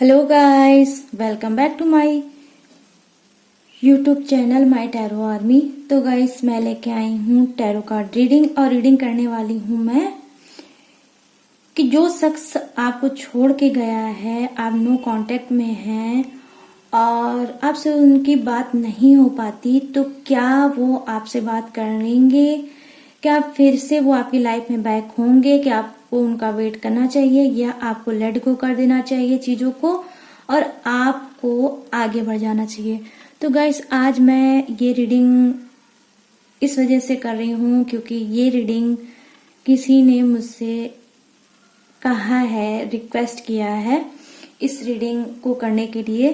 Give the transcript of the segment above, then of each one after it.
Hello guys, welcome back to my YouTube channel my tarot army. तो guys, मैं लेके आई हूँ टैरो कार्ड रीडिंग और रीडिंग करने वाली हूँ मैं कि जो शख्स आपको छोड़ के गया है, आप नो कांटेक्ट में हैं और आपसे उनकी बात नहीं हो पाती, तो क्या वो आपसे बात करेंगे? क्या फिर से वो आपकी लाइफ में बैक होंगे? क्या आपको उनका वेट करना चाहिए या आपको लेट गो कर देना चाहिए चीजों को और आपको आगे बढ़ जाना चाहिए? तो गाइस, आज मैं ये रीडिंग इस वजह से कर रही हूँ क्योंकि ये रीडिंग किसी ने मुझसे कहा है, रिक्वेस्ट किया है इस रीडिंग को करने के लिए।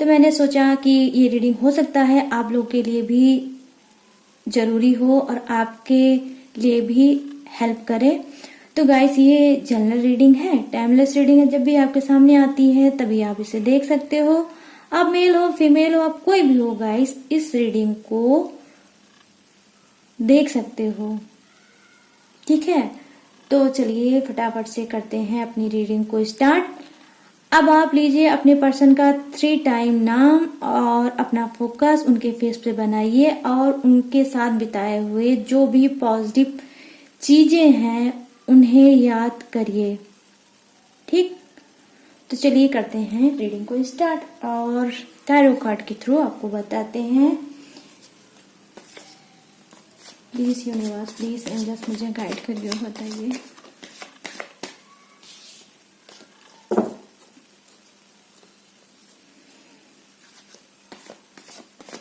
तो मैंने सोचा कि ये रीडिंग हो सकता है आप लोग के लिए भी जरूरी हो और आपके लिए भी हेल्प करे। तो गाइस, ये जनरल रीडिंग है, टाइमलेस रीडिंग है। जब भी आपके सामने आती है तभी आप इसे देख सकते हो। आप मेल हो, फीमेल हो, आप कोई भी हो गाइस, इस रीडिंग को देख सकते हो। ठीक है, तो चलिए फटाफट से करते हैं अपनी रीडिंग को स्टार्ट। अब आप लीजिए अपने पर्सन का 3 टाइम नाम और अपना फोकस उनके फेस पे बनाइए और उनके साथ बिताए हुए जो भी पॉजिटिव चीजें हैं उन्हें याद करिए। ठीक, तो चलिए करते हैं रीडिंग को स्टार्ट और टैरो कार्ड के थ्रू आपको बताते हैं। प्लीज यूनिवर्स, प्लीज एंजल्स मुझे गाइड करिए, बताइए।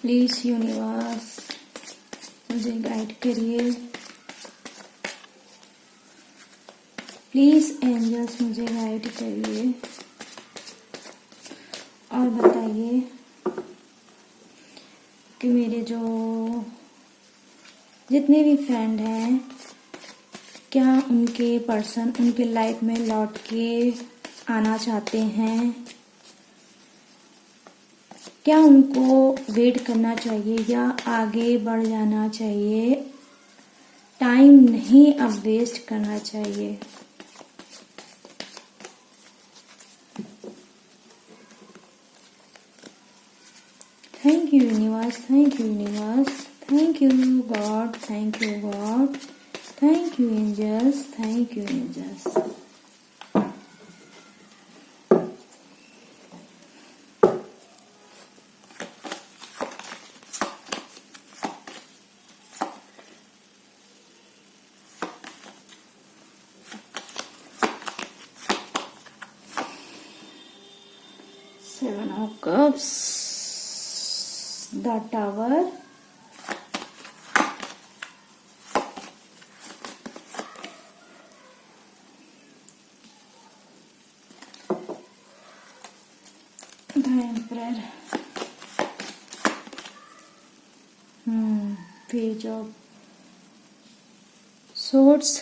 प्लीज यूनिवर्स मुझे गाइड करिए। प्लीज एंजल्स मुझे गाइड करिए और बताइए कि मेरे जो जितने भी फ्रेंड हैं, क्या उनके पर्सन उनके लाइफ में लौट के आना चाहते हैं? क्या उनको वेट करना चाहिए या आगे बढ़ जाना चाहिए? टाइम नहीं अब वेस्ट करना चाहिए। Thank you universe, thank you universe, thank you God, thank you God, thank you angels, thank you angels. Seven of Cups, the Tower, the Emperor, Page of Swords,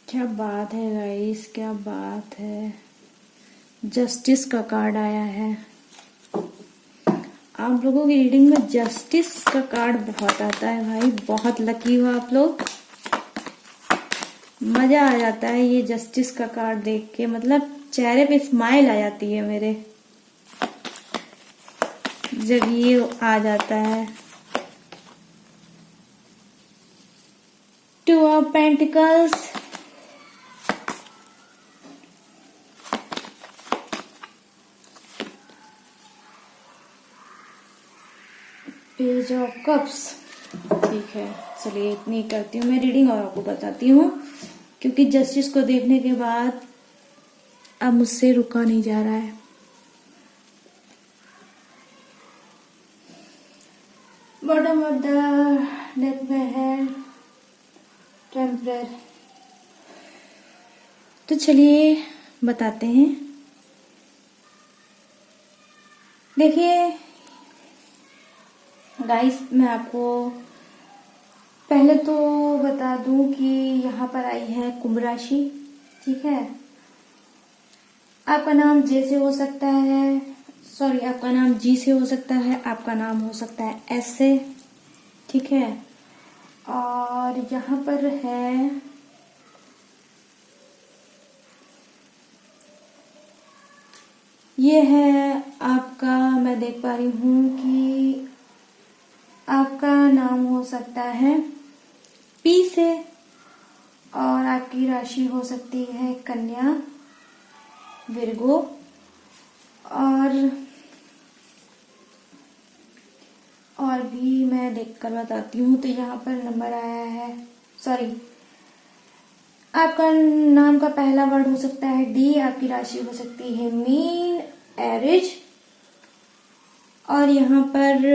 क्या बात है गाइस, क्या बात है। जस्टिस का card आया है। आप लोगों की रीडिंग में जस्टिस का कार्ड बहुत आता है भाई, बहुत लकी हो आप लोग। मजा आ जाता है ये जस्टिस का कार्ड देख के, मतलब चेहरे पे स्माइल आ जाती है मेरे जब ये आ जाता है। 2 of pentacles, page of cups. ठीक है, चलिए इतनी करती हूँ मैं रीडिंग और आपको बताती हूँ, क्योंकि जस्टिस को देखने के बाद अब मुझसे रुका नहीं जा रहा है। बॉटम ऑफ द डेक में है टेम्परर। तो चलिए बताते हैं। देखिए गाइस, मैं आपको पहले तो बता दूं कि यहाँ पर आई है कुंभ राशि। ठीक है, आपका नाम जे से हो सकता है, सॉरी आपका नाम जी से हो सकता है, आपका नाम हो सकता है एस से। ठीक है, और यहाँ पर है ये है आपका, मैं देख पा रही हूँ कि आपका नाम हो सकता है पी से और आपकी राशि हो सकती है कन्या, विर्गो। और भी मैं देखकर बताती हूँ। तो यहाँ पर नंबर आया है, सॉरी, आपका नाम का पहला वर्ड हो सकता है डी, आपकी राशि हो सकती है मीन, एरिज। और यहाँ पर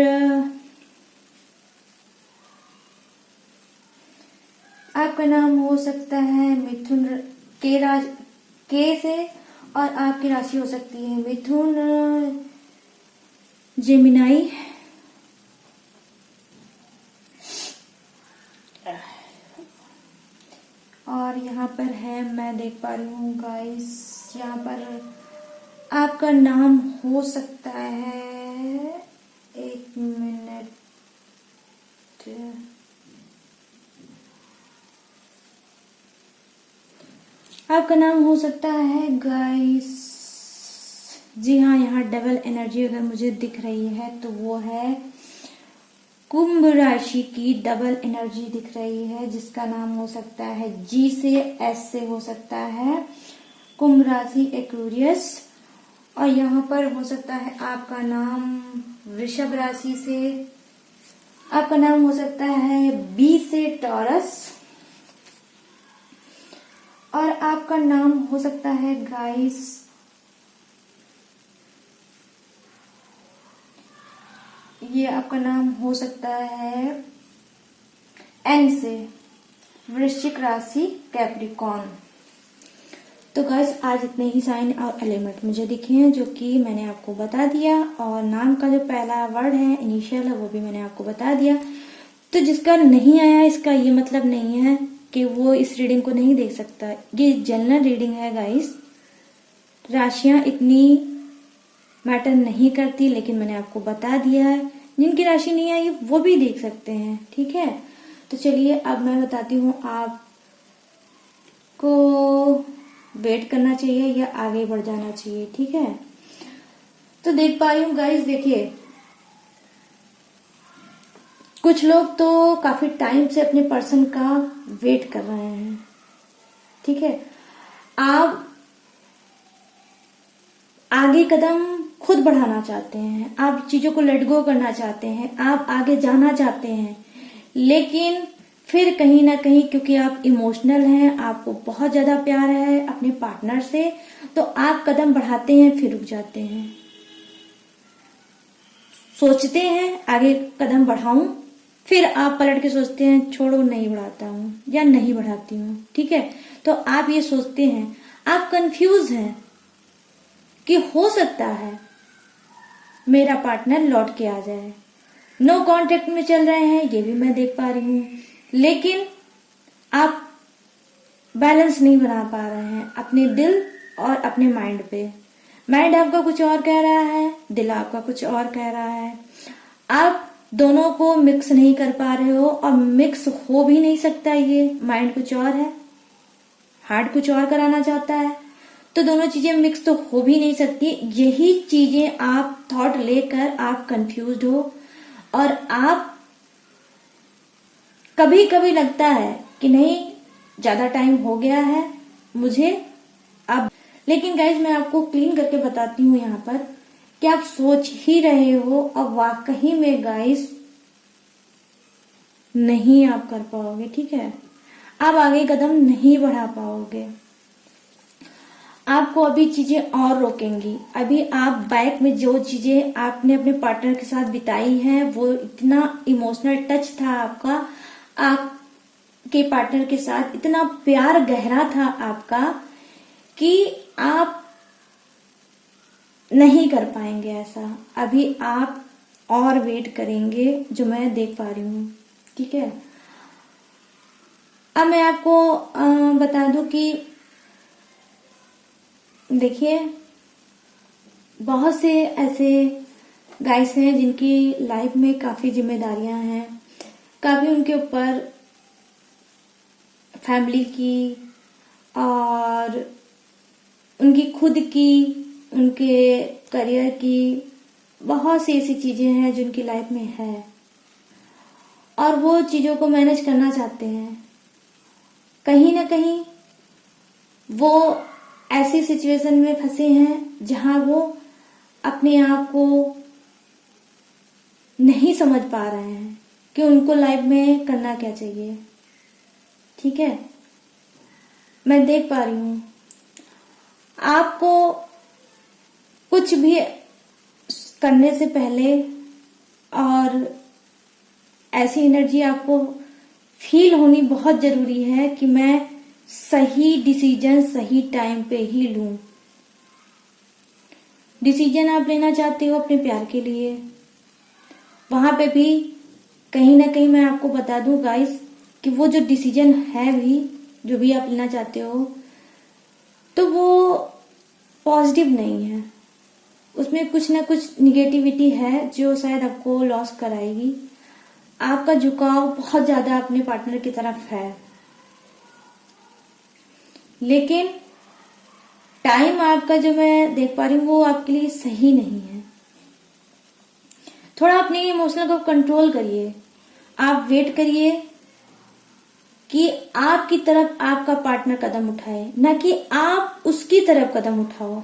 आपका नाम हो सकता है मिथुन, के से, और आपकी राशि हो सकती है मिथुन, जेमिनाई। और यहाँ पर है, मैं देख पा रही हूँ गाइस, यहाँ पर आपका नाम हो सकता है, एक मिनट, आपका नाम हो सकता है गाइस, जी हाँ, यहाँ डबल एनर्जी अगर मुझे दिख रही है तो वो है कुंभ राशि की डबल एनर्जी दिख रही है, जिसका नाम हो सकता है जी से, एस से हो सकता है, कुंभ राशि एक्वेरियस। और यहाँ पर हो सकता है आपका नाम वृषभ राशि से, आपका नाम हो सकता है बी से, टॉरस। और आपका नाम हो सकता है गाइस, ये आपका नाम हो सकता है एन से, वृश्चिक राशि, कैप्रिकॉर्न। तो गाइस आज इतने ही साइन और एलिमेंट मुझे दिखे हैं जो कि मैंने आपको बता दिया, और नाम का जो पहला वर्ड है, इनिशियल है, वो भी मैंने आपको बता दिया। तो जिसका नहीं आया इसका ये मतलब नहीं है कि वो इस रीडिंग को नहीं देख सकता। ये जनरल रीडिंग है गाइस, राशियां इतनी मैटर नहीं करती, लेकिन मैंने आपको बता दिया है। जिनकी राशि नहीं आई वो भी देख सकते हैं, ठीक है। तो चलिए अब मैं बताती हूँ आपको वेट करना चाहिए या आगे बढ़ जाना चाहिए, ठीक है। तो देख पा रही हूँ गाइस, देखिए कुछ लोग तो काफी टाइम से अपने पर्सन का वेट कर रहे हैं, ठीक है। आप आगे कदम खुद बढ़ाना चाहते हैं, आप चीजों को लेट गो करना चाहते हैं, आप आगे जाना चाहते हैं, लेकिन फिर कहीं ना कहीं क्योंकि आप इमोशनल हैं, आपको बहुत ज्यादा प्यार है अपने पार्टनर से, तो आप कदम बढ़ाते हैं फिर रुक जाते हैं, सोचते हैं आगे कदम बढ़ाऊं, फिर आप पलट के सोचते हैं छोड़ो नहीं बढ़ाता हूं या नहीं बढ़ाती हूं, ठीक है। तो आप ये सोचते हैं, आप कंफ्यूज हैं कि हो सकता है मेरा पार्टनर लौट के आ जाए, नो कांटेक्ट में चल रहे हैं, ये भी मैं देख पा रही हूं, लेकिन आप बैलेंस नहीं बना पा रहे हैं अपने दिल और अपने माइंड पे। माइंड आपका कुछ और कह रहा है, दिल आपका कुछ और कह रहा है, आप दोनों को मिक्स नहीं कर पा रहे हो, और मिक्स हो भी नहीं सकता। ये माइंड कुछ और है, हार्ट कुछ और कराना चाहता है, तो दोनों चीजें मिक्स तो हो भी नहीं सकती। यही चीजें आप थॉट लेकर आप कंफ्यूज्ड हो, और आप कभी कभी लगता है कि नहीं ज्यादा टाइम हो गया है मुझे अब, लेकिन गाइज मैं आपको क्लीन करके बताती हूँ यहाँ पर कि आप सोच ही रहे हो, और वाकई में गाइज नहीं आप कर पाओगे, ठीक है। आप आगे कदम नहीं बढ़ा पाओगे, आपको अभी चीजें और रोकेंगी। अभी आप बैक में जो चीजें आपने अपने पार्टनर के साथ बिताई हैं, वो इतना इमोशनल टच था आपका, आपके पार्टनर के साथ इतना प्यार गहरा था आपका कि आप नहीं कर पाएंगे ऐसा। अभी आप और वेट करेंगे, जो मैं देख पा रही हूँ, ठीक है। अब मैं आपको बता दूं कि देखिए बहुत से ऐसे गाइस हैं जिनकी लाइफ में काफी जिम्मेदारियां हैं, काफी उनके ऊपर फैमिली की और उनकी खुद की, उनके करियर की, बहुत सी ऐसी चीजें हैं जो उनकी लाइफ में है और वो चीजों को मैनेज करना चाहते हैं। कहीं ना कहीं वो ऐसी सिचुएशन में फंसे हैं जहां वो अपने आप को नहीं समझ पा रहे हैं कि उनको लाइफ में करना क्या चाहिए। ठीक है, मैं देख पा रही हूं आपको कुछ भी करने से पहले और ऐसी एनर्जी आपको फील होनी बहुत जरूरी है कि मैं सही डिसीजन सही टाइम पे ही लूं। डिसीजन आप लेना चाहते हो अपने प्यार के लिए, वहां पे भी कहीं ना कहीं मैं आपको बता दूं गाइस कि वो जो डिसीजन है भी, जो भी आप लेना चाहते हो, तो वो पॉजिटिव नहीं है। उसमें कुछ ना कुछ निगेटिविटी है जो शायद आपको लॉस कराएगी। आपका झुकाव बहुत ज्यादा अपने पार्टनर की तरफ है, लेकिन टाइम आपका जो मैं देख पा रही हूं वो आपके लिए सही नहीं है। थोड़ा अपने इमोशनल को कंट्रोल करिए। आप वेट करिए कि आपकी तरफ आपका पार्टनर कदम उठाए, ना कि आप उसकी तरफ कदम उठाओ।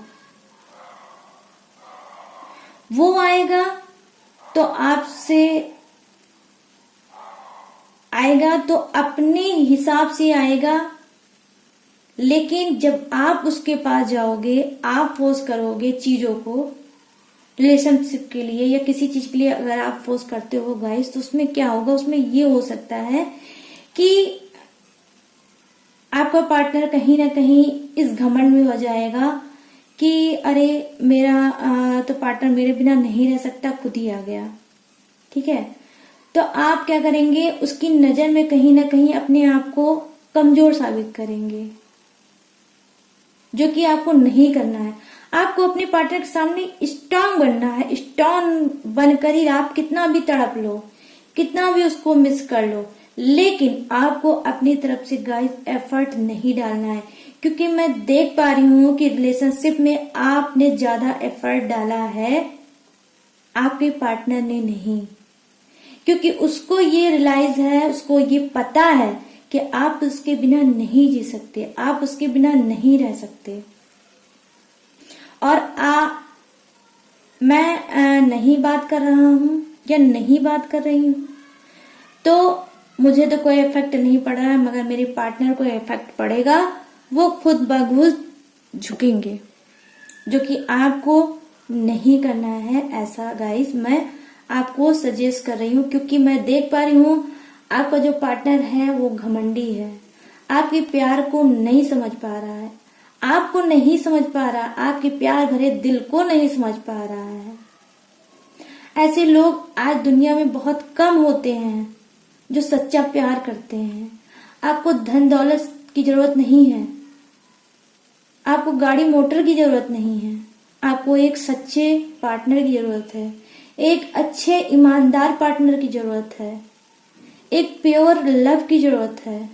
वो आएगा तो आपसे आएगा तो अपने हिसाब से आएगा, लेकिन जब आप उसके पास जाओगे, आप फोर्स करोगे चीजों को, रिलेशनशिप के लिए या किसी चीज के लिए अगर आप फोर्स करते हो गाइस, तो उसमें क्या होगा, उसमें ये हो सकता है कि आपका पार्टनर कहीं ना कहीं इस घमंड में हो जाएगा कि अरे मेरा तो पार्टनर मेरे बिना नहीं रह सकता, खुद ही आ गया। ठीक है, तो आप क्या करेंगे, उसकी नजर में कहीं ना कहीं अपने आप को कमजोर साबित करेंगे, जो कि आपको नहीं करना है। आपको अपने पार्टनर के सामने स्ट्रांग बनना है। स्ट्रांग बनकर ही आप कितना भी तड़प लो, कितना भी उसको मिस कर लो, लेकिन आपको अपनी तरफ से गाइस एफर्ट नहीं डालना है, क्योंकि मैं देख पा रही हूं कि रिलेशनशिप में आपने ज्यादा एफर्ट डाला है, आपके पार्टनर ने नहीं। क्योंकि उसको ये रियलाइज है, उसको ये पता है कि आप उसके बिना नहीं जी सकते, आप उसके बिना नहीं रह सकते। और मैं नहीं बात कर रहा हूं या नहीं बात कर रही हूं तो मुझे तो कोई इफेक्ट नहीं पड़ रहा है, मगर मेरे पार्टनर को इफेक्ट पड़ेगा। वो खुद ब खुद झुकेंगे, जो कि आपको नहीं करना है। ऐसा गाइस मैं आपको सजेस्ट कर रही हूँ, क्योंकि मैं देख पा रही हूँ आपका जो पार्टनर है वो घमंडी है, आपके प्यार को नहीं समझ पा रहा है, आपको नहीं समझ पा रहा, आपके प्यार भरे दिल को नहीं समझ पा रहा है। ऐसे लोग आज दुनिया में बहुत कम होते हैं जो सच्चा प्यार करते हैं। आपको धन दौलत की जरूरत नहीं है, आपको गाड़ी मोटर की जरूरत नहीं है, आपको एक सच्चे पार्टनर की जरूरत है, एक अच्छे ईमानदार पार्टनर की जरूरत है, एक प्योर लव की जरूरत है।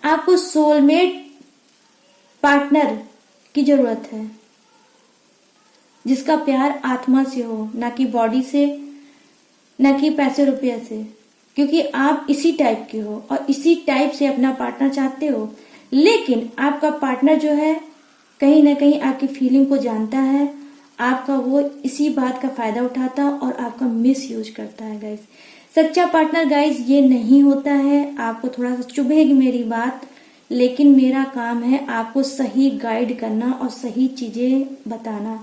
आपको सोलमेट पार्टनर की जरूरत है, जिसका प्यार आत्मा से हो, ना कि बॉडी से, ना कि पैसे रुपये से, क्योंकि आप इसी टाइप के हो और इसी टाइप से अपना पार्टनर चाहते हो। लेकिन आपका पार्टनर जो है कहीं ना कहीं आपकी फीलिंग को जानता है, आपका वो इसी बात का फायदा उठाता और आपका मिस यूज करता है गाइस। सच्चा पार्टनर गाइस ये नहीं होता है। आपको थोड़ा सा चुभेगी मेरी बात, लेकिन मेरा काम है आपको सही गाइड करना और सही चीजें बताना।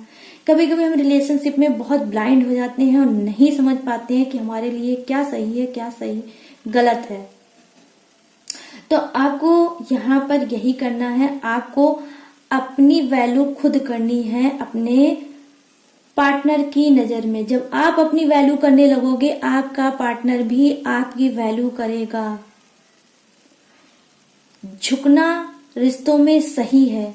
कभी कभी हम रिलेशनशिप में बहुत ब्लाइंड हो जाते हैं और नहीं समझ पाते हैं कि हमारे लिए क्या सही है, क्या सही गलत है। तो आपको यहाँ पर यही करना है, आपको अपनी वैल्यू खुद करनी है अपने पार्टनर की नजर में। जब आप अपनी वैल्यू करने लगोगे, आपका पार्टनर भी आपकी वैल्यू करेगा। झुकना रिश्तों में सही है,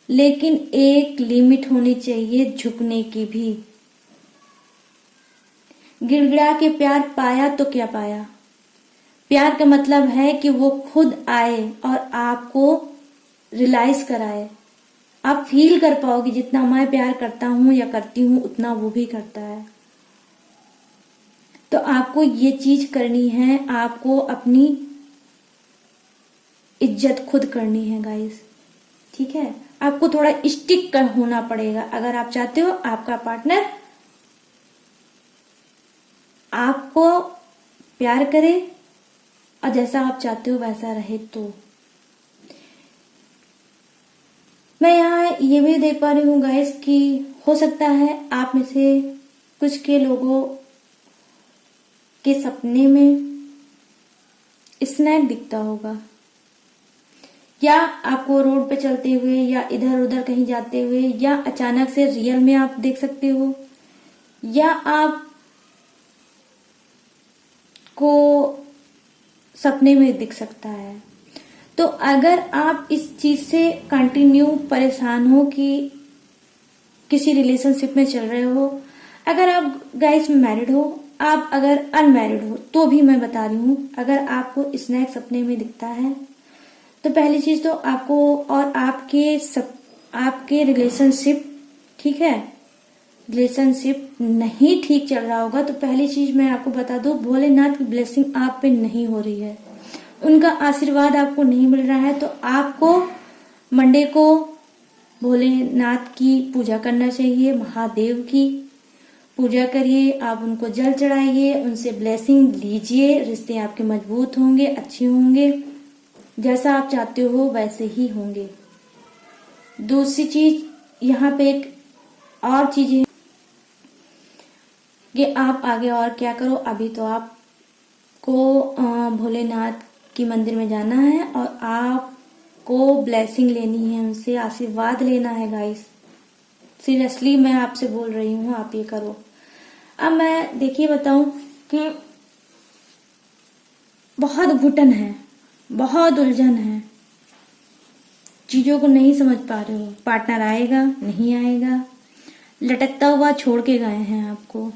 लेकिन एक लिमिट होनी चाहिए झुकने की भी। गिड़गिड़ा के प्यार पाया तो क्या पाया, प्यार का मतलब है कि वो खुद आए और आपको रियलाइज कराए, आप फील कर पाओगे जितना मैं प्यार करता हूं या करती हूं उतना वो भी करता है। तो आपको ये चीज करनी है, आपको अपनी इज्जत खुद करनी है गाइस, ठीक है। आपको थोड़ा स्टिक कर होना पड़ेगा अगर आप चाहते हो आपका पार्टनर आपको प्यार करे और जैसा आप चाहते हो वैसा रहे। तो मैं यहाँ ये भी देख पा रही हूँ गाइस कि हो सकता है आप में से कुछ के लोगों के सपने में स्नैक दिखता होगा, या आपको रोड पे चलते हुए या इधर उधर कहीं जाते हुए, या अचानक से रियल में आप देख सकते हो, या आप को सपने में दिख सकता है। तो अगर आप इस चीज से कंटिन्यू परेशान हो कि किसी रिलेशनशिप में चल रहे हो, अगर आप गाइस मैरिड हो, आप अगर अनमैरिड हो, तो भी मैं बता रही हूं अगर आपको स्नैक सपने में दिखता है तो पहली चीज तो आपको और आपके रिलेशनशिप, ठीक है, रिलेशनशिप नहीं ठीक चल रहा होगा तो पहली चीज मैं आपको बता दूं, भोलेनाथ की ब्लेसिंग आप पे नहीं हो रही है, उनका आशीर्वाद आपको नहीं मिल रहा है। तो आपको मंडे को भोलेनाथ की पूजा करना चाहिए, महादेव की पूजा करिए, आप उनको जल चढ़ाइए, उनसे ब्लेसिंग लीजिए, रिश्ते आपके मजबूत होंगे, अच्छे होंगे, जैसा आप चाहते हो वैसे ही होंगे। दूसरी चीज यहाँ पे एक और चीज है कि आप आगे और क्या करो। अभी तो आपको भोलेनाथ की मंदिर में जाना है और आपको ब्लेसिंग लेनी है, उनसे आशीर्वाद लेना है गाइस। सीरियसली मैं आपसे बोल रही हूँ, आप ये करो। अब मैं देखिए बताऊं कि बहुत घुटन है, बहुत उलझन है, चीजों को नहीं समझ पा रहे हो, पार्टनर आएगा नहीं आएगा, लटकता हुआ छोड़ के गए हैं आपको,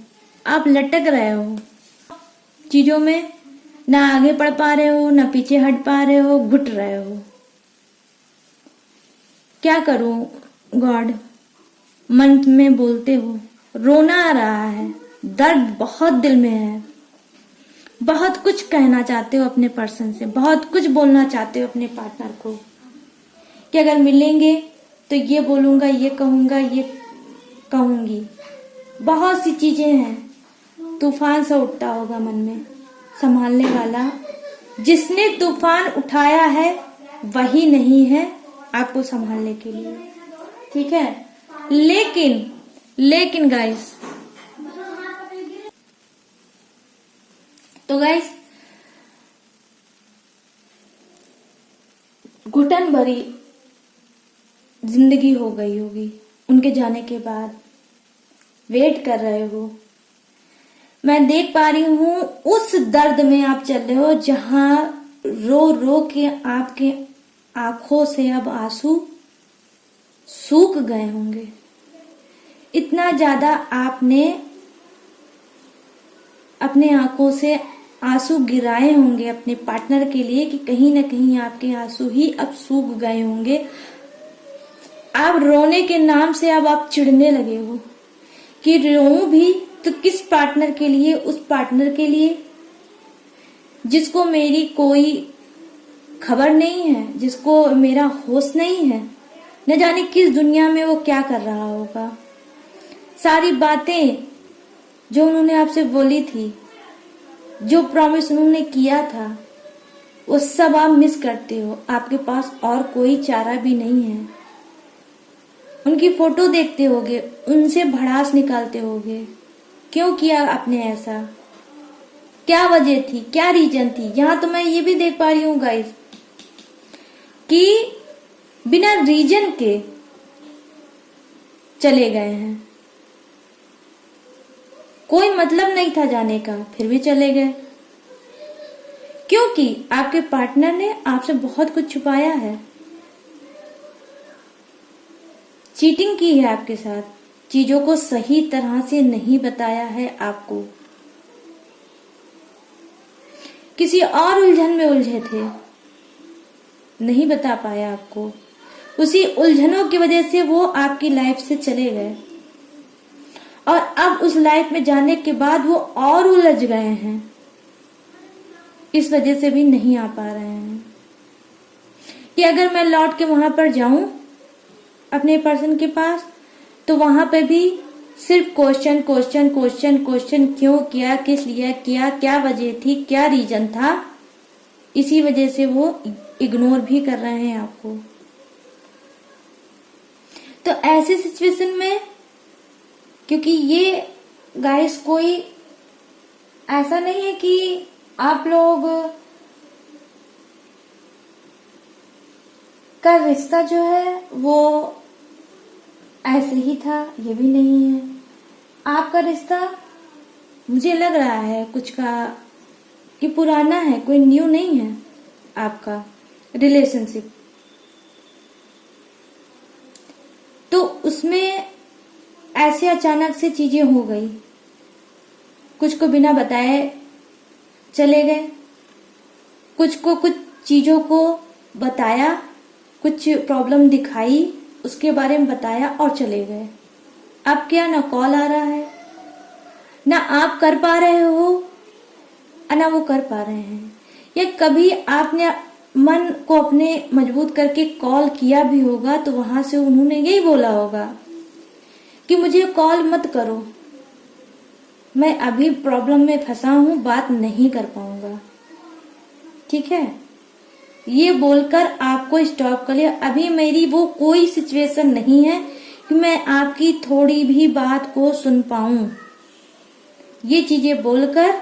आप लटक रहे हो चीजों में, ना आगे बढ़ पा रहे हो ना पीछे हट पा रहे हो, घुट रहे हो। क्या करूं गॉड, मन में बोलते हो, रोना आ रहा है, दर्द बहुत दिल में है, बहुत कुछ कहना चाहते हो अपने पर्सन से, बहुत कुछ बोलना चाहते हो अपने पार्टनर को कि अगर मिलेंगे तो ये बोलूंगा, ये कहूंगा, ये कहूंगी, बहुत सी चीजें हैं, तूफान सा उठता होगा मन में। संभालने वाला जिसने तूफान उठाया है वही नहीं है आपको संभालने के लिए, ठीक है। लेकिन गाइस, तो गाइस घुटन भरी जिंदगी हो गई होगी उनके जाने के बाद, वेट कर रहे हो, मैं देख पा रही हूं उस दर्द में आप चल रहे हो जहां रो रो के आपके आंखों से अब आंसू सूख गए होंगे, इतना ज्यादा आपने अपने आंखों से आंसू गिराए होंगे अपने पार्टनर के लिए कि कहीं ना कहीं आपके आंसू ही अब सूख गए होंगे। आप रोने के नाम से अब आप चिढ़ने लगे हो कि रोऊं भी तो किस पार्टनर के लिए, उस पार्टनर के लिए जिसको मेरी कोई खबर नहीं है, जिसको मेरा होश नहीं है, न जाने किस दुनिया में वो क्या कर रहा होगा। सारी बातें जो उन्होंने आपसे बोली थी, जो प्रॉमिस उन्होंने किया था, वो सब आप मिस करते हो, आपके पास और कोई चारा भी नहीं है। उनकी फोटो देखते होगे, उनसे भड़ास निकालते होगे, क्यों किया आपने ऐसा, क्या वजह थी, क्या रीजन थी। यहां तो मैं ये भी देख पा रही हूँ गाइस कि बिना रीजन के चले गए हैं, कोई मतलब नहीं था जाने का, फिर भी चले गए, क्योंकि आपके पार्टनर ने आपसे बहुत कुछ छुपाया है, चीटिंग की है आपके साथ, चीजों को सही तरह से नहीं बताया है आपको, किसी और उलझन में उलझे थे, नहीं बता पाया आपको। उसी उलझनों की वजह से वो आपकी लाइफ से चले गए और अब उस लाइफ में जाने के बाद वो और उलझ गए हैं, इस वजह से भी नहीं आ पा रहे हैं कि अगर मैं लौट के वहां पर जाऊं अपने पर्सन के पास, तो वहां पे भी सिर्फ क्वेश्चन क्वेश्चन क्वेश्चन क्वेश्चन, क्यों किया, किस लिए किया, क्या वजह थी, क्या रीजन था। इसी वजह से वो इग्नोर भी कर रहे हैं आपको। तो ऐसी सिचुएशन में, क्योंकि ये गाइस कोई ऐसा नहीं है कि आप लोग का रिश्ता जो है वो ऐसे ही था, ये भी नहीं है। आपका रिश्ता मुझे लग रहा है कुछ का कि पुराना है, कोई न्यू नहीं है आपका रिलेशनशिप। तो उसमें ऐसे अचानक से चीजें हो गई, कुछ को बिना बताए चले गए, कुछ को कुछ चीजों को बताया, कुछ प्रॉब्लम दिखाई, उसके बारे में बताया और चले गए। अब क्या, ना कॉल आ रहा है, ना आप कर पा रहे हो, ना वो कर पा रहे हैं। या कभी आपने मन को अपने मजबूत करके कॉल किया भी होगा तो वहां से उन्होंने यही बोला होगा कि मुझे कॉल मत करो, मैं अभी प्रॉब्लम में फंसा हूं, बात नहीं कर पाऊंगा। ठीक है, ये बोलकर आपको स्टॉप कर लिया। अभी मेरी वो कोई सिचुएशन नहीं है कि मैं आपकी थोड़ी भी बात को सुन पाऊं। ये चीजें बोलकर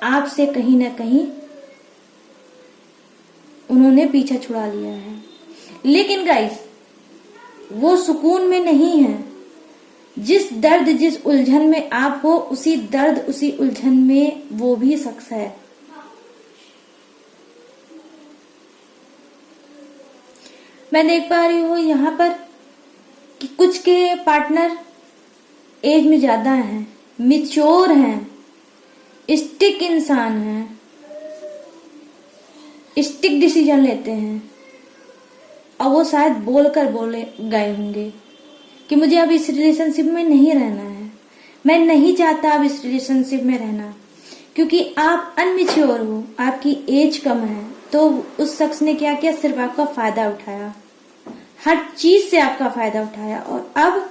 आपसे कहीं ना कहीं उन्होंने पीछा छुड़ा लिया है। लेकिन गाइस, वो सुकून में नहीं है। जिस दर्द, जिस उलझन में आप हो, उसी दर्द, उसी उलझन में वो भी शख्स है। मैं देख पा रही हूँ यहाँ पर कि कुछ के पार्टनर एज में ज्यादा हैं, मिच्योर हैं, स्टिक इंसान हैं, स्टिक डिसीजन लेते हैं, और वो शायद बोलकर बोले गए होंगे कि मुझे अब इस रिलेशनशिप में नहीं रहना है, मैं नहीं चाहता अब इस रिलेशनशिप में रहना, क्योंकि आप अनमिच्योर हो, आपकी एज कम है। तो उस शख्स ने क्या किया, सिर्फ आपका फायदा उठाया, हर चीज से आपका फायदा उठाया, और अब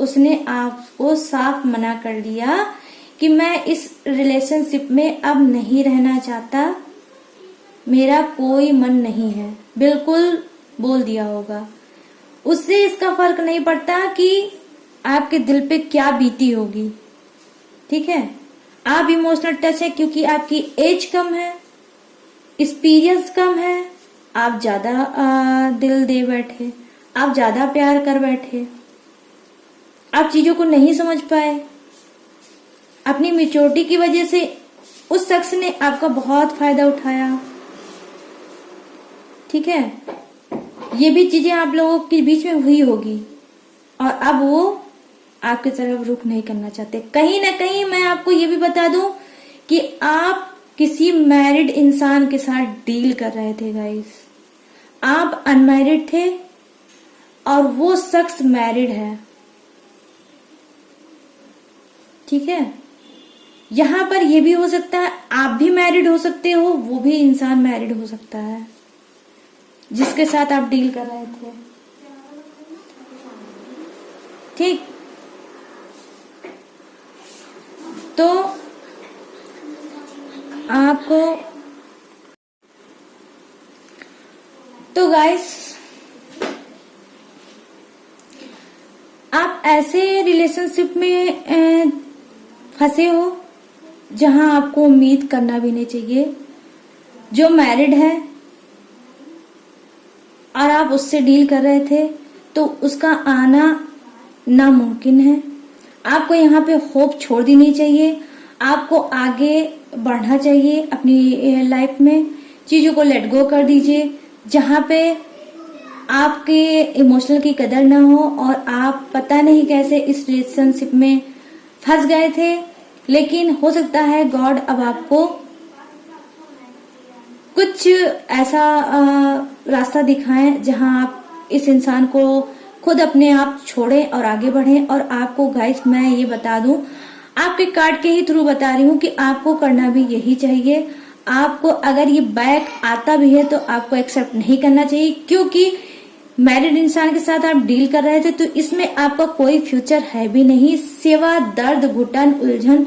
उसने आपको साफ मना कर दिया कि मैं इस रिलेशनशिप में अब नहीं रहना चाहता, मेरा कोई मन नहीं है, बिल्कुल बोल दिया होगा। उससे इसका फर्क नहीं पड़ता कि आपके दिल पे क्या बीती होगी। ठीक है, आप इमोशनल टच है क्योंकि आपकी एज कम है, एक्सपीरियंस कम है, आप ज्यादा दिल दे बैठे, आप ज्यादा प्यार कर बैठे, आप चीजों को नहीं समझ पाए। अपनी मैच्योरिटी की वजह से उस शख्स ने आपका बहुत फायदा उठाया। ठीक है, ये भी चीजें आप लोगों के बीच में हुई होगी, और अब वो आपकी तरफ रुख नहीं करना चाहते। कहीं ना कहीं मैं आपको ये भी बता दूं कि आप किसी मैरिड इंसान के साथ डील कर रहे थे गाइस। आप अनमैरिड थे और वो शख्स मैरिड है। ठीक है, यहां पर यह भी हो सकता है आप भी मैरिड हो सकते हो, वो भी इंसान मैरिड हो सकता है जिसके साथ आप डील कर रहे थे। ठीक, तो आपको तो गाइस, आप ऐसे रिलेशनशिप में फंसे हो जहां आपको उम्मीद करना भी नहीं चाहिए। जो मैरिड है और आप उससे डील कर रहे थे तो उसका आना नामुमकिन है। आपको यहाँ पे होप छोड़ देनी चाहिए, आपको आगे बढ़ना चाहिए अपनी लाइफ में। चीजों को लेट गो कर दीजिए, जहां पे आपके इमोशनल की कदर ना हो और आप पता नहीं कैसे इस रिलेशनशिप में फंस गए थे। लेकिन हो सकता है गॉड अब आपको कुछ ऐसा रास्ता दिखाएं जहां आप इस इंसान को खुद अपने आप छोड़ें और आगे बढ़ें। और आपको गाइस मैं ये बता दूं, आपके कार्ड के ही थ्रू बता रही हूँ कि आपको करना भी यही चाहिए। आपको अगर ये बैक आता भी है तो आपको एक्सेप्ट नहीं करना चाहिए, क्योंकि मैरिड इंसान के साथ आप डील कर रहे थे तो इसमें आपका कोई फ्यूचर है भी नहीं, सिवा दर्द, घुटन, उलझन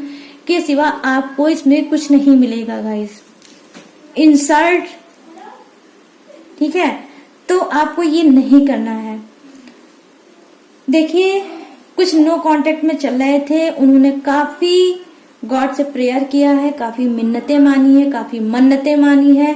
के सिवा आपको इसमें कुछ नहीं मिलेगा गाइस, इंसल्ट। ठीक है, तो आपको ये नहीं करना है। देखिए, कुछ नो कांटेक्ट में चल रहे थे, उन्होंने काफी गॉड से प्रेयर किया है, काफी मिन्नतें मानी है, काफी मन्नतें मानी है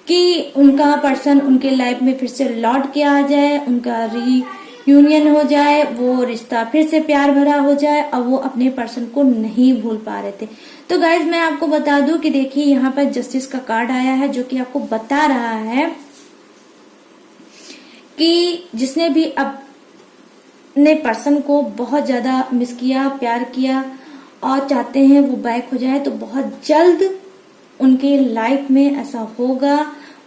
कि उनका पर्सन उनके लाइफ में फिर से लौट के आ जाए, उनका रीयूनियन हो जाए, वो रिश्ता फिर से प्यार भरा हो जाए, और वो अपने पर्सन को नहीं भूल पा रहे थे। तो गाइज मैं आपको बता दूं कि देखिए यहाँ पर जस्टिस का कार्ड आया है, जो कि आपको बता रहा है कि जिसने भी अपने पर्सन को बहुत ज्यादा मिस किया, प्यार किया और चाहते हैं वो बैक हो जाए, तो बहुत जल्द उनके लाइफ में ऐसा होगा,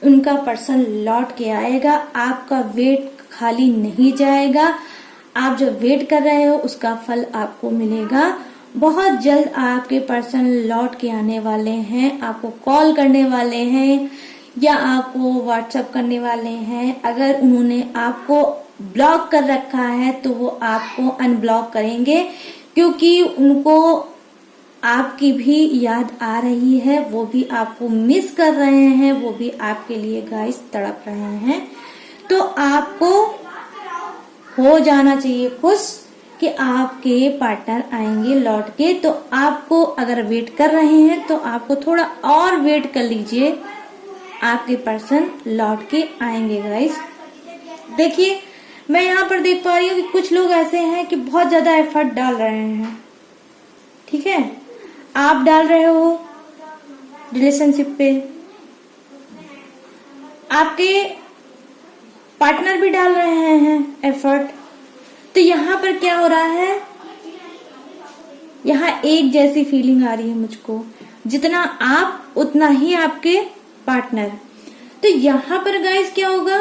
उनका पर्सन लौट के आएगा। आपका वेट खाली नहीं जाएगा, आप जो वेट कर रहे हो उसका फल आपको मिलेगा। बहुत जल्द आपके पर्सन लौट के आने वाले हैं, आपको कॉल करने वाले हैं या आपको व्हाट्सएप करने वाले हैं। अगर उन्होंने आपको ब्लॉक कर रखा है तो वो आपको अनब्लॉक करेंगे, क्योंकि उनको आपकी भी याद आ रही है, वो भी आपको मिस कर रहे हैं, वो भी आपके लिए गाइस तड़प रहे हैं। तो आपको हो जाना चाहिए खुश कि आपके पार्टनर आएंगे लौट के। तो आपको अगर वेट कर रहे हैं तो आपको थोड़ा और वेट कर लीजिए, आपके पर्सन लौट के आएंगे गाइस। देखिए, मैं यहाँ पर देख पा रही हूँ कि कुछ लोग ऐसे हैं कि बहुत ज्यादा एफर्ट डाल रहे हैं। ठीक है, आप डाल रहे हो रिलेशनशिप पे, आपके पार्टनर भी डाल रहे हैं एफर्ट। तो यहाँ पर क्या हो रहा है, यहाँ एक जैसी फीलिंग आ रही है मुझको, जितना आप उतना ही आपके पार्टनर। तो यहाँ पर गाइस क्या होगा,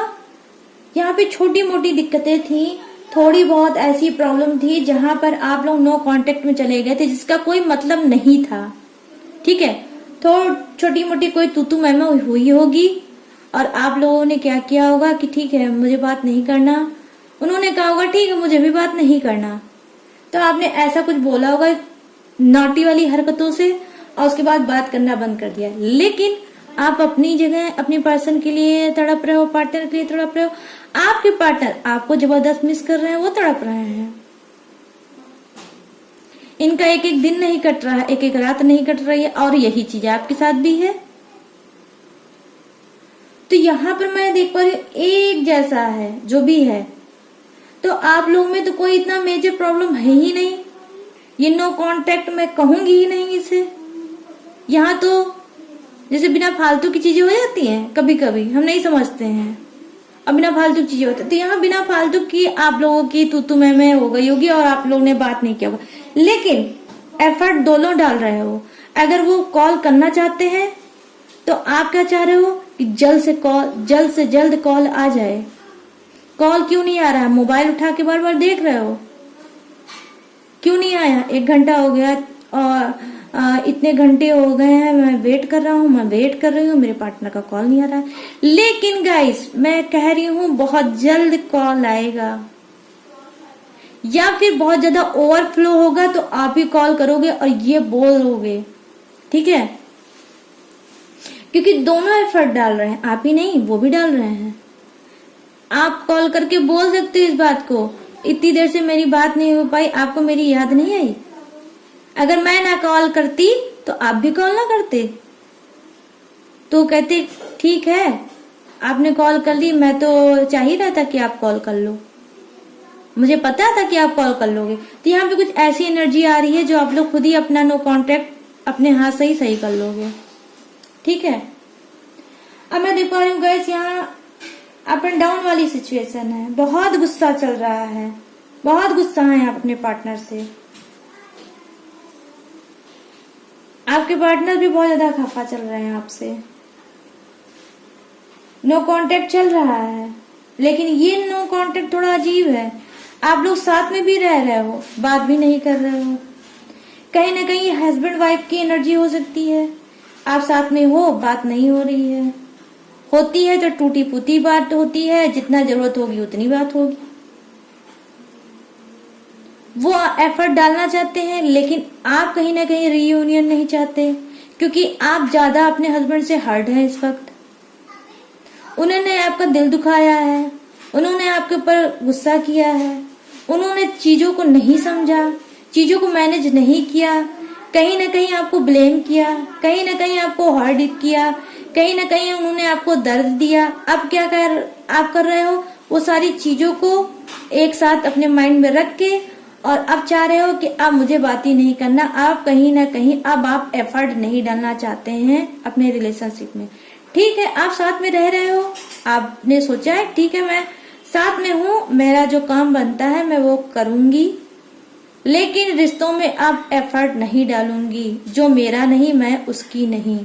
यहाँ पे छोटी मोटी दिक्कतें थी, थोड़ी बहुत ऐसी प्रॉब्लम थी जहां पर आप लोग नो कांटेक्ट में चले गए थे, जिसका कोई मतलब नहीं था। ठीक है, तो छोटी मोटी कोई तूतू मैम हुई होगी और आप लोगों ने क्या किया होगा कि ठीक है मुझे बात नहीं करना, उन्होंने कहा होगा ठीक है मुझे भी बात नहीं करना, तो आपने ऐसा कुछ बोला होगा नॉटी वाली हरकतों से और उसके बाद बात करना बंद कर दिया। लेकिन आप अपनी जगह अपने पर्सन के लिए तड़प रहे हो, पार्टनर के लिए तड़प रहे हो, आपके पार्टनर आपको जबरदस्त मिस कर रहे हैं, वो तड़प रहे हैं। इनका एक एक दिन नहीं कट रहा है, एक एक रात नहीं कट रही है, और यही चीज आपके साथ भी है। तो यहाँ पर मैं देख पा रही हूँ एक जैसा है जो भी है, तो आप लोग में तो कोई इतना मेजर प्रॉब्लम है ही नहीं। ये नो कांटेक्ट मैं कहूंगी ही नहीं इसे। यहाँ तो जैसे बिना फालतू की चीजें हो जाती हैं, कभी कभी हम नहीं समझते हैं, अब बिना फालतू की चीजें होती है, तो यहाँ बिना फालतू की आप लोगों की तू में हो गई होगी और आप लोग ने बात नहीं किया होगा, लेकिन एफर्ट दोनों डाल रहे हो। अगर वो कॉल करना चाहते हैं तो आप क्या चाह रहे हो कि जल्द से जल्द कॉल आ जाए। कॉल क्यों नहीं आ रहा है, मोबाइल उठा के बार बार देख रहे हो, क्यों नहीं आया? 1 घंटा हो गया और इतने घंटे हो गए हैं, मैं वेट कर रहा हूँ, मैं वेट कर रही हूँ, मेरे पार्टनर का कॉल नहीं आ रहा है। लेकिन गाइस मैं कह रही हूँ बहुत जल्द कॉल आएगा, या फिर बहुत ज्यादा ओवरफ्लो होगा तो आप ही कॉल करोगे और ये बोलोगे। ठीक है, क्योंकि दोनों एफर्ट डाल रहे हैं, आप ही नहीं वो भी डाल रहे हैं। आप कॉल करके बोल सकते हो इस बात को, इतनी देर से मेरी बात नहीं हो पाई, आपको मेरी याद नहीं आई। अगर मैं ना कॉल करती तो आप भी कॉल ना करते, तो कहते ठीक है आपने कॉल कर ली, मैं तो चाह ही रहा था कि आप कॉल कर लो, मुझे पता था कि आप कॉल कर लोगे। तो यहाँ पे कुछ ऐसी एनर्जी आ रही है जो आप लोग खुद ही अपना नो कांटेक्ट अपने हाथ से ही सही कर लोगे। ठीक है, अब मैं देख पा रही हूँ गाइस यहाँ अप एंड डाउन वाली सिचुएशन है, बहुत गुस्सा चल रहा है, बहुत गुस्सा है आप अपने पार्टनर से। आपके पार्टनर भी बहुत ज्यादा खफा चल रहे हैं आपसे। नो कांटेक्ट चल रहा है, लेकिन ये नो कांटेक्ट थोड़ा अजीब है। आप लोग साथ में भी रह रहे हो, बात भी नहीं कर रहे हो। कहीं ना कहीं हस्बैंड वाइफ की एनर्जी हो सकती है। आप साथ में हो, बात नहीं हो रही है, होती है तो टूटी फूटी बात होती है, जितना जरूरत होगी उतनी बात होगी। वो एफर्ट डालना चाहते हैं, लेकिन आप कहीं ना कहीं रीयूनियन नहीं चाहते, क्योंकि आप ज्यादा अपने हस्बैंड से हर्ट हैं इस वक्त। उन्होंने आपका दिल दुखाया है, उन्होंने आपके ऊपर गुस्सा किया है, उन्होंने चीजों को नहीं समझा, चीजों को मैनेज नहीं किया, कहीं ना कहीं आपको ब्लेम किया, कहीं ना कहीं आपको हर्ट किया, कहीं ना कहीं उन्होंने आपको दर्द दिया। अब क्या आप कर रहे हो, वो सारी चीजों को एक साथ अपने माइंड में रख के, और अब चाह रहे हो कि अब मुझे बात ही नहीं करना। आप कहीं ना कहीं अब आप एफर्ट नहीं डालना चाहते हैं अपने रिलेशनशिप में। ठीक है, आप साथ में रह रहे हो, आपने सोचा है ठीक है मैं साथ में हूं, मेरा जो काम बनता है मैं वो करूंगी, लेकिन रिश्तों में अब एफर्ट नहीं डालूंगी, जो मेरा नहीं मैं उसकी नहीं।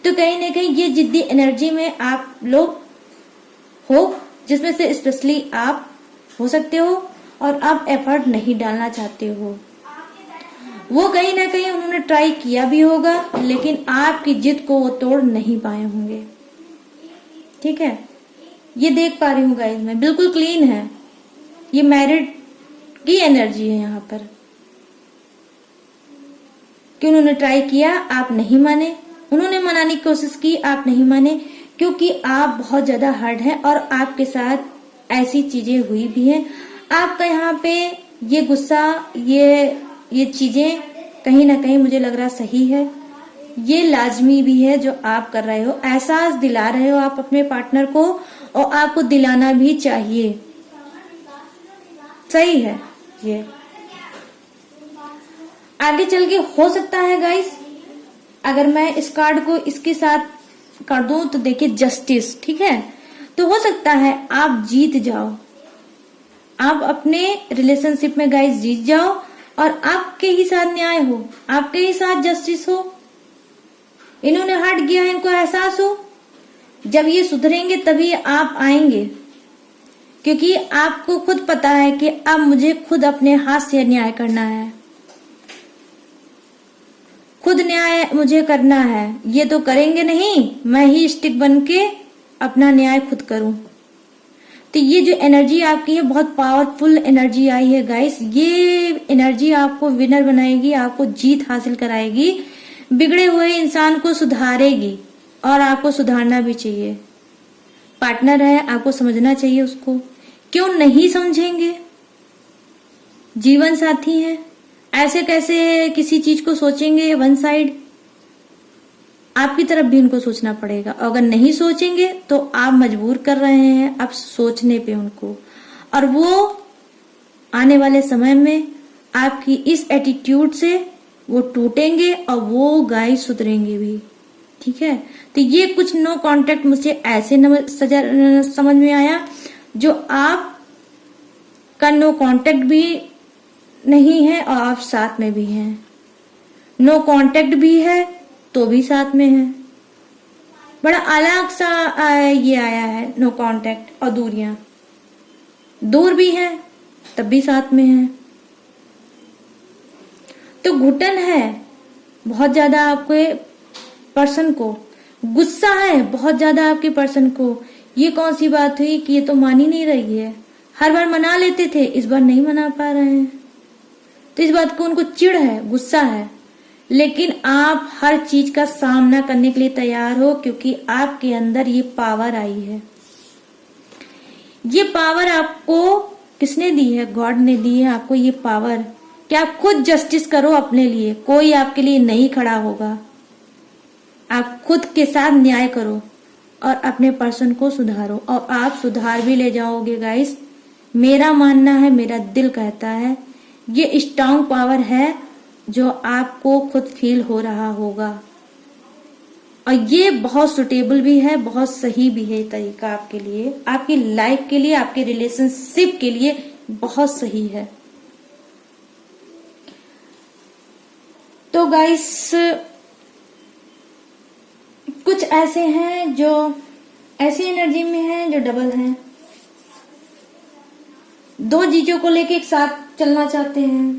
तो कहीं ना कहीं ये जिद्दी एनर्जी में आप लोग हो, जिसमें से स्पेशली आप हो सकते हो, और आप एफर्ट नहीं डालना चाहते हो। वो कहीं ना कहीं उन्होंने ट्राई किया भी होगा, लेकिन आपकी जिद को वो तोड़ नहीं पाए होंगे। ठीक है, ये देख पा रही हूँ गाइस मैं, बिल्कुल क्लीन है, ये मैरिड की एनर्जी है यहाँ पर, कि उन्होंने ट्राई किया, आप नहीं माने, उन्होंने मनाने की कोशिश की, आप नहीं माने, क्योंकि आप बहुत ज्यादा हर्ट हैं और आपके साथ ऐसी चीजें हुई भी हैं। आपका यहाँ पे ये गुस्सा, ये चीजें कहीं ना कहीं मुझे लग रहा सही है, ये लाजमी भी है जो आप कर रहे हो, एहसास दिला रहे हो आप अपने पार्टनर को, और आपको दिलाना भी चाहिए, सही है ये। आगे चल के हो सकता है गाइस, अगर मैं इस कार्ड को इसके साथ कर दूं तो देखिए जस्टिस, ठीक है, तो हो सकता है आप जीत जाओ, आप अपने रिलेशनशिप में गाइस जीत जाओ, और आपके ही साथ न्याय हो, आपके ही साथ जस्टिस हो। इन्होंने हट गया, इनको एहसास हो, जब ये सुधरेंगे तभी आप आएंगे, क्योंकि आपको खुद पता है कि अब मुझे खुद अपने हाथ से न्याय करना है, खुद न्याय मुझे करना है। ये तो करेंगे नहीं, मैं ही स्टिक बन के अपना न्याय खुद करूं। तो ये जो एनर्जी आपकी है, बहुत पावरफुल एनर्जी आई है गाइस, ये एनर्जी आपको विनर बनाएगी, आपको जीत हासिल कराएगी, बिगड़े हुए इंसान को सुधारेगी, और आपको सुधारना भी चाहिए। पार्टनर है, आपको समझना चाहिए उसको, क्यों नहीं समझेंगे, जीवन साथी है, ऐसे कैसे किसी चीज को सोचेंगे वन साइड। आपकी तरफ भी उनको सोचना पड़ेगा, अगर नहीं सोचेंगे तो आप मजबूर कर रहे हैं अब सोचने पे उनको, और वो आने वाले समय में आपकी इस एटीट्यूड से वो टूटेंगे, और वो गाइस सुधरेंगे भी। ठीक है, तो ये कुछ नो कांटेक्ट मुझे ऐसे समझ में आया, जो आप का नो कांटेक्ट भी नहीं है और आप साथ में भी हैं, नो कांटेक्ट भी है तो भी साथ में है। बड़ा अलग सा ये आया है, नो कांटेक्ट, और दूरियां, दूर भी है तब भी साथ में है। तो घुटन है बहुत ज्यादा आपके पर्सन को, गुस्सा है बहुत ज्यादा आपके पर्सन को। ये कौन सी बात हुई कि ये तो मान ही नहीं रही है, हर बार मना लेते थे, इस बार नहीं मना पा रहे हैं, तो इस बात को उनको चिढ़ है, गुस्सा है। लेकिन आप हर चीज का सामना करने के लिए तैयार हो, क्योंकि आपके अंदर ये पावर आई है। ये पावर आपको किसने दी है? गॉड ने दी है आपको ये पावर, कि आप खुद जस्टिस करो अपने लिए, कोई आपके लिए नहीं खड़ा होगा। आप खुद के साथ न्याय करो और अपने पर्सन को सुधारो, और आप सुधार भी ले जाओगे गाइस। मेरा मानना है, मेरा दिल कहता है, ये स्ट्रांग पावर है जो आपको खुद फील हो रहा होगा, और ये बहुत सुटेबल भी है, बहुत सही भी है तरीका आपके लिए, आपकी लाइफ के लिए, आपके रिलेशनशिप के लिए बहुत सही है। तो गाइस कुछ ऐसे हैं जो ऐसी एनर्जी में हैं जो डबल हैं, दो चीजों को लेके एक साथ चलना चाहते हैं,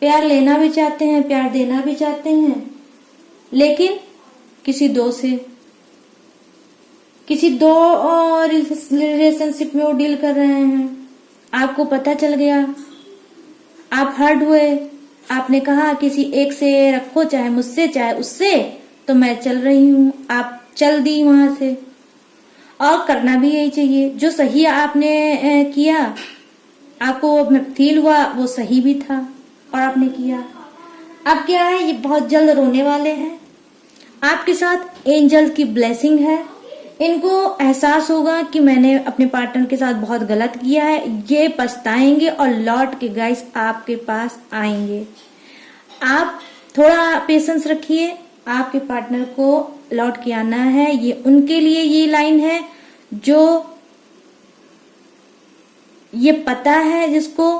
प्यार लेना भी चाहते हैं, प्यार देना भी चाहते हैं, लेकिन किसी दो रिलेशनशिप में वो डील कर रहे हैं। आपको पता चल गया, आप हर्ट हुए, आपने कहा किसी एक से रखो, चाहे मुझसे चाहे उससे, तो मैं चल रही हूं, आप चल दी वहां से। और करना भी यही चाहिए, जो सही आपने किया, आपको फील हुआ वो सही भी था और आपने किया। अब क्या है, ये बहुत जल्द रोने वाले हैं। आपके साथ एंजल की ब्लेसिंग है, इनको एहसास होगा कि मैंने अपने पार्टनर के साथ बहुत गलत किया है, ये पछताएंगे और लौट के गाइस आपके पास आएंगे। आप थोड़ा पेशेंस रखिए, आपके पार्टनर को लौट के आना है। ये उनके लिए ये लाइन है जो ये पता है जिसको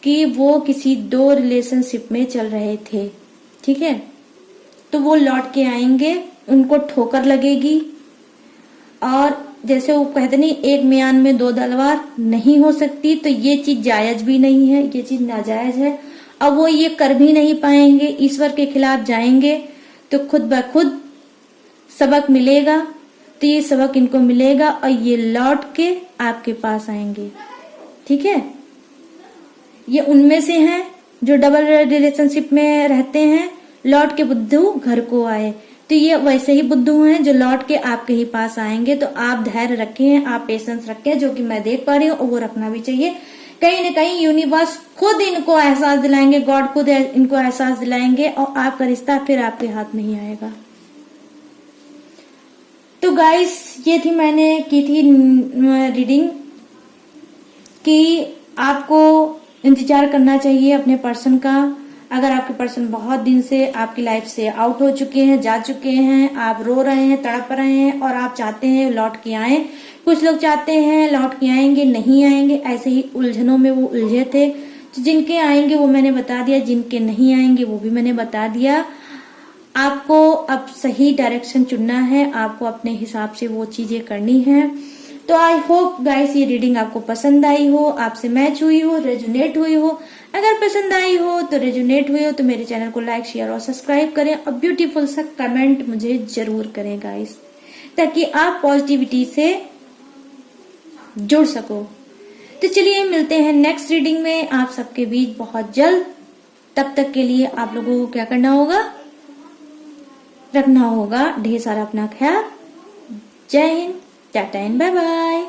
कि वो किसी दो रिलेशनशिप में चल रहे थे, ठीक है, तो वो लौट के आएंगे, उनको ठोकर लगेगी। और जैसे वो कहते नहीं, एक म्यान में दो तलवार नहीं हो सकती, तो ये चीज जायज भी नहीं है, ये चीज नाजायज है। अब वो ये कर भी नहीं पाएंगे, ईश्वर के खिलाफ जाएंगे तो खुद ब खुद सबक मिलेगा। तो ये सबक इनको मिलेगा और ये लौट के आपके पास आएंगे, ठीक है। ये उनमें से हैं जो डबल रिलेशनशिप में रहते हैं, लौट के बुद्धू घर को आए। तो ये वैसे ही बुद्धू हैं जो लौट के आपके ही पास आएंगे। तो आप धैर्य रखें, आप पेशेंस रखें, जो कि मैं देख पा रही हूँ, और वो रखना भी चाहिए। कहीं न कहीं यूनिवर्स खुद इनको एहसास दिलाएंगे, गॉड खुद इनको एहसास दिलाएंगे, और आपका रिश्ता फिर आपके हाथ नहीं आएगा। तो गाइस, ये थी, मैंने की थी रीडिंग कि आपको इंतजार करना चाहिए अपने पर्सन का। अगर आपके पर्सन बहुत दिन से आपकी लाइफ से आउट हो चुके हैं, जा चुके हैं, आप रो रहे हैं, तड़प रहे हैं और आप चाहते हैं लौट के आए। कुछ लोग चाहते हैं लौट के आएंगे, नहीं आएंगे, ऐसे ही उलझनों में वो उलझे थे। तो जिनके आएंगे वो मैंने बता दिया, जिनके नहीं आएंगे वो भी मैंने बता दिया। आपको अब सही डायरेक्शन चुनना है, आपको अपने हिसाब से वो चीजें करनी है। तो आई होप गाइस ये रीडिंग आपको पसंद आई हो, आपसे मैच हुई हो, रेजोनेट हुई हो। अगर पसंद आई हो तो रेजोनेट हुई हो तो मेरे चैनल को लाइक, शेयर और सब्सक्राइब करें, और ब्यूटीफुल सा कमेंट मुझे जरूर करें गाइस, ताकि आप पॉजिटिविटी से जुड़ सको। तो चलिए मिलते हैं नेक्स्ट रीडिंग में आप सबके बीच बहुत जल्द। तब तक के लिए आप लोगों को क्या करना होगा, रखना होगा ढेर सारा अपना ख्याल। जय हिंद, टाटा एंड बाय बाय।